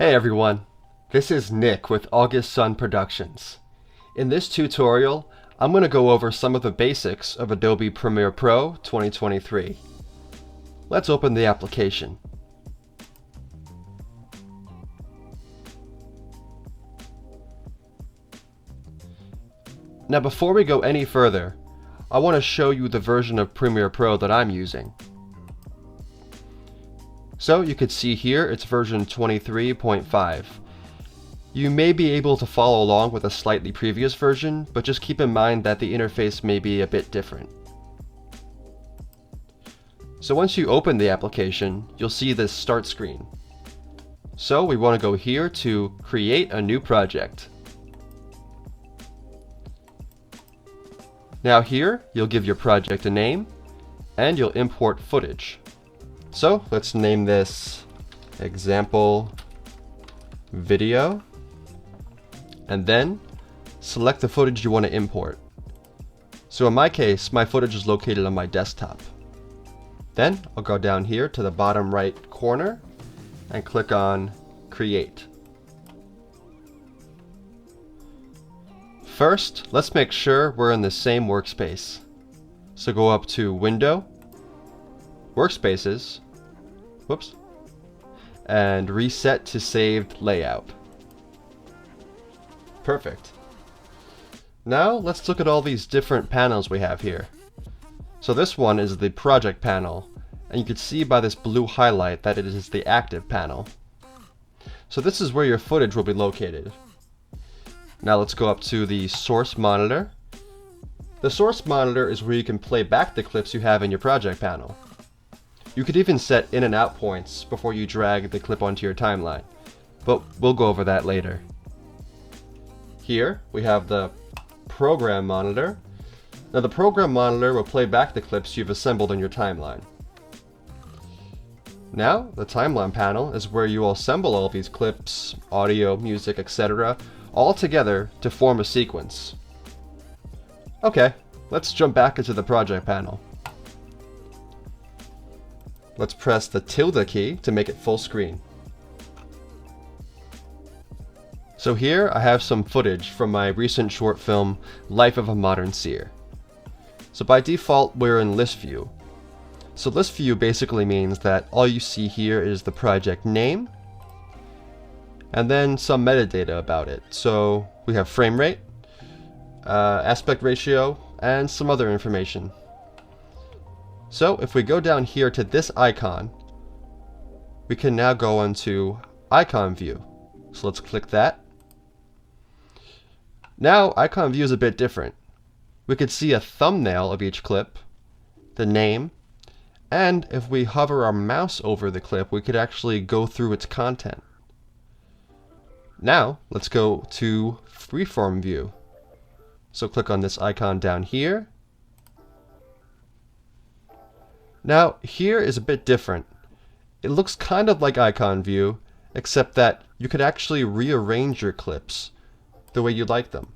Hey everyone, this is Nick with August Sun Productions. In this tutorial, I'm going to go over some of the basics of Adobe Premiere Pro 2023. Let's open the application. Now before we go any further, I want to show you the version of Premiere Pro that I'm using. So you could see here it's version 23.5. You may be able to follow along with a slightly previous version, but just keep in mind that the interface may be a bit different. So once you open the application, you'll see this start screen. So we want to go here to create a new project. Now here, you'll give your project a name, and you'll import footage. So let's name this example video, and then select the footage you want to import. So in my case, my footage is located on my desktop. Then I'll go down here to the bottom right corner and click on Create. First, let's make sure we're in the same workspace. So go up to Window, Workspaces, and reset to saved layout. Perfect. Now let's look at all these different panels we have here. So this one is the project panel, and you can see by this blue highlight that it is the active panel. So this is where your footage will be located. Now let's go up to the source monitor. The source monitor is where you can play back the clips you have in your project panel. You could even set in and out points before you drag the clip onto your timeline, but we'll go over that later. Here we have the program monitor. Now the program monitor will play back the clips you've assembled in your timeline. Now the timeline panel is where you will assemble all these clips, audio, music, etc. all together to form a sequence. Okay, let's jump back into the project panel. Let's press the tilde key to make it full screen. So here I have some footage from my recent short film, Life of a Modern Seer. So by default, we're in list view. So list view basically means that all you see here is the project name, and then some metadata about it. So we have frame rate, aspect ratio, and some other information. So if we go down here to this icon, we can now go into icon view. So let's click that. Now icon view is a bit different. We could see a thumbnail of each clip, the name, and if we hover our mouse over the clip, we could actually go through its content. Now let's go to freeform view. So click on this icon down here. Now here is a bit different. It looks kind of like icon view, except that you could actually rearrange your clips the way you like them.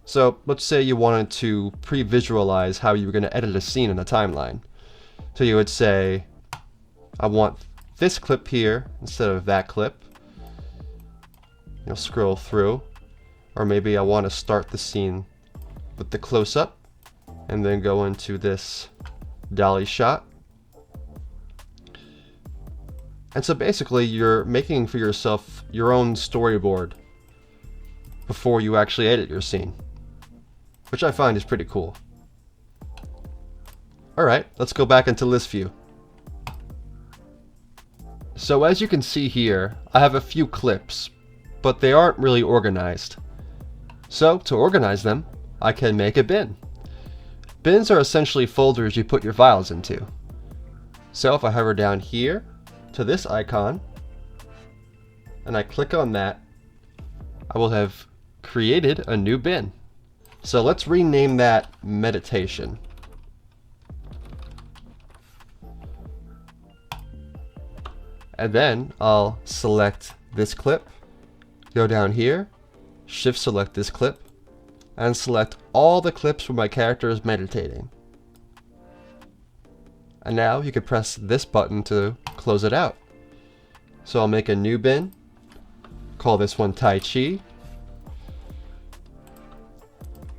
So let's say you wanted to pre-visualize how you were going to edit a scene in a timeline. So you would say, I want this clip here instead of that clip. You'll scroll through, or maybe I want to start the scene with the close-up and then go into this dolly shot. And so basically you're making for yourself your own storyboard before you actually edit your scene, which I find is pretty cool. Alright, let's go back into list view. So as you can see here, I have a few clips, but they aren't really organized. So to organize them, I can make a bin. Bins are essentially folders you put your files into. So if I hover down here to this icon, and I click on that, I will have created a new bin. So let's rename that Meditation. And then I'll select this clip, go down here, shift select this clip, and select all the clips where my character is meditating. And now you can press this button to close it out. So I'll make a new bin, Call this one Tai Chi.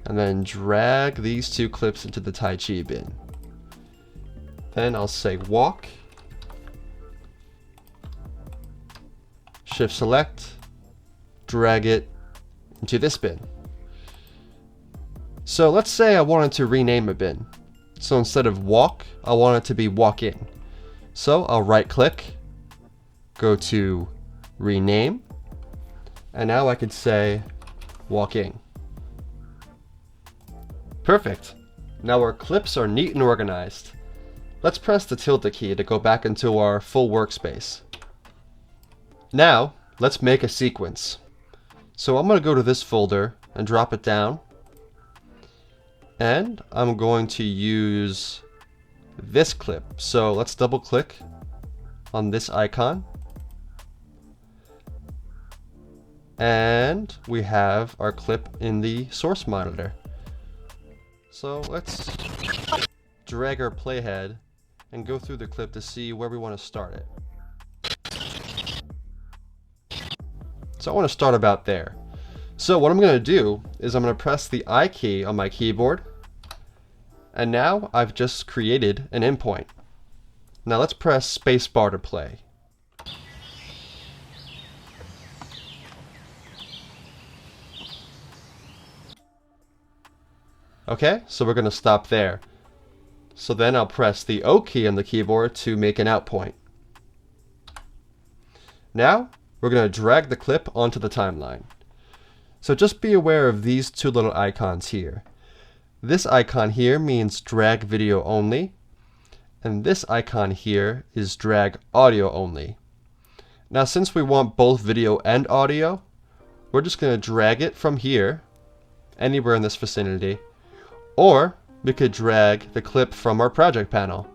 And then drag these two clips into the Tai Chi bin. Then I'll say walk. Shift select. Drag it into this bin. So let's say I wanted to rename a bin. So instead of walk, I want it to be walk in. So I'll right click, go to rename, and now I could say walk in. Perfect. Now our clips are neat and organized. Let's press the tilde key to go back into our full workspace. Now let's make a sequence. So I'm going to go to this folder and drop it down. And I'm going to use this clip. So let's double click on this icon. And we have our clip in the source monitor. So let's drag our playhead and go through the clip to see where we want to start it. So I want to start about there. So what I'm going to do is I'm going to press the I key on my keyboard. And now I've just created an endpoint. Now let's press spacebar to play. Okay, so we're going to stop there. So then I'll press the O key on the keyboard to make an out point. Now we're going to drag the clip onto the timeline. So just be aware of these two little icons here. This icon here means drag video only, and this icon here is drag audio only. Now since we want both video and audio, we're just going to drag it from here, anywhere in this vicinity, or we could drag the clip from our project panel.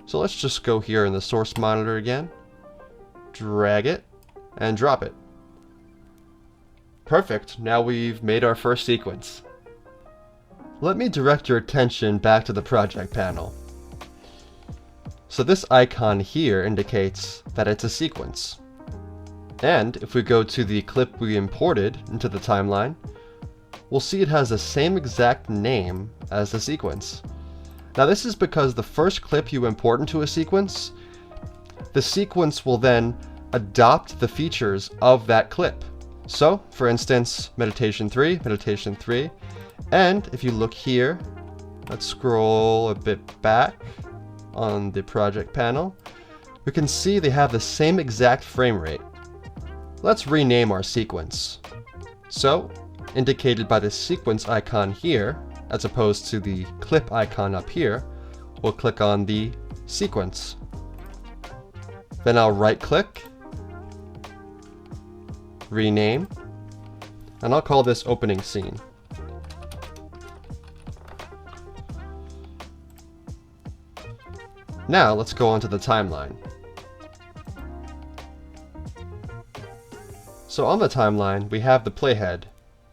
So let's just go here in the source monitor again, drag it, and drop it. Perfect, now we've made our first sequence. Let me direct your attention back to the project panel. So this icon here indicates that it's a sequence. And if we go to the clip we imported into the timeline, we'll see it has the same exact name as the sequence. Now this is because the first clip you import into a sequence, the sequence will then adopt the features of that clip. So, for instance, meditation 3, and if you look here, let's scroll a bit back on the project panel, we can see they have the same exact frame rate. Let's rename our sequence. So, indicated by the sequence icon here, as opposed to the clip icon up here, we'll click on the sequence. Then I'll right click, rename, and I'll call this opening scene. Now let's go on to the timeline. So on the timeline we have the playhead,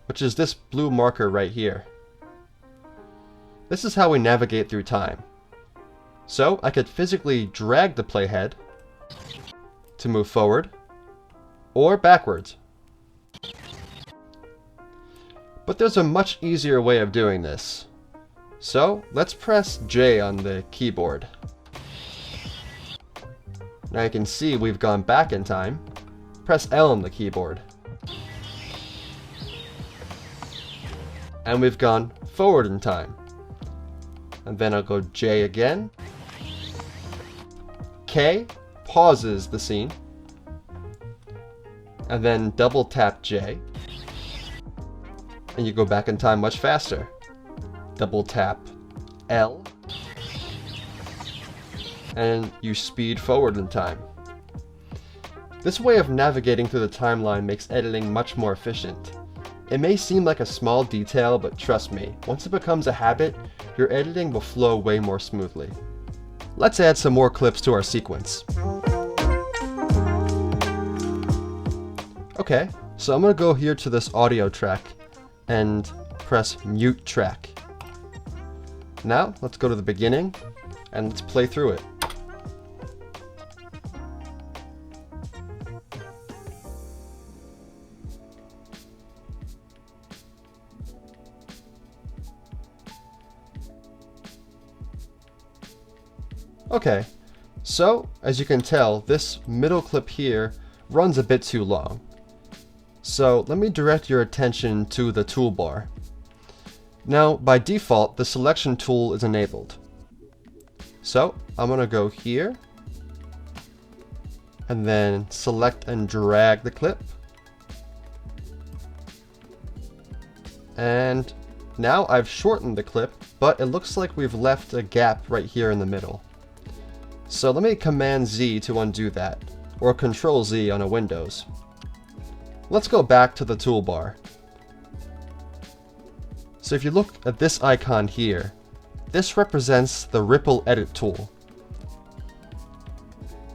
which is this blue marker right here. This is how we navigate through time. So I could physically drag the playhead to move forward or backwards. But there's a much easier way of doing this. So let's press J on the keyboard. Now you can see we've gone back in time. Press L on the keyboard. And we've gone forward in time. And then I'll go J again. K pauses the scene. And then double tap J. And you go back in time much faster. Double tap L. And you speed forward in time. This way of navigating through the timeline makes editing much more efficient. It may seem like a small detail, but trust me, once it becomes a habit, your editing will flow way more smoothly. Let's add some more clips to our sequence. Okay, so I'm going to go here to this audio track and press mute track. Now let's go to the beginning and let's play through it. Okay, so as you can tell, this middle clip here runs a bit too long. So let me direct your attention to the toolbar. Now, by default, the selection tool is enabled. So I'm going to go here, and then select and drag the clip. And now I've shortened the clip, but it looks like we've left a gap right here in the middle. So let me Command Z to undo that, or Control Z on a Windows. Let's go back to the toolbar. So if you look at this icon here, this represents the Ripple Edit tool.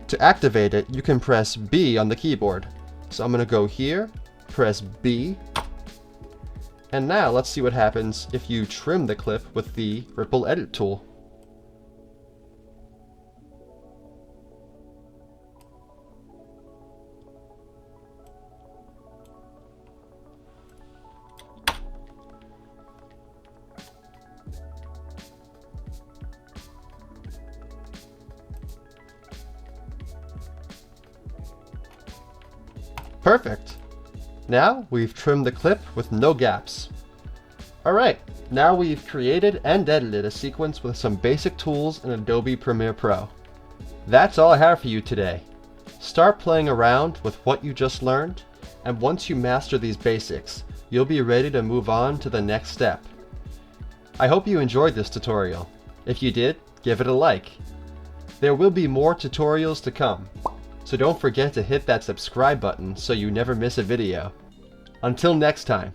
To activate it, you can press B on the keyboard. So I'm going to go here, press B, and now let's see what happens if you trim the clip with the Ripple Edit tool. Perfect! Now we've trimmed the clip with no gaps. Alright, now we've created and edited a sequence with some basic tools in Adobe Premiere Pro. That's all I have for you today. Start playing around with what you just learned, and once you master these basics, you'll be ready to move on to the next step. I hope you enjoyed this tutorial. If you did, give it a like. There will be more tutorials to come, so don't forget to hit that subscribe button so you never miss a video. Until next time.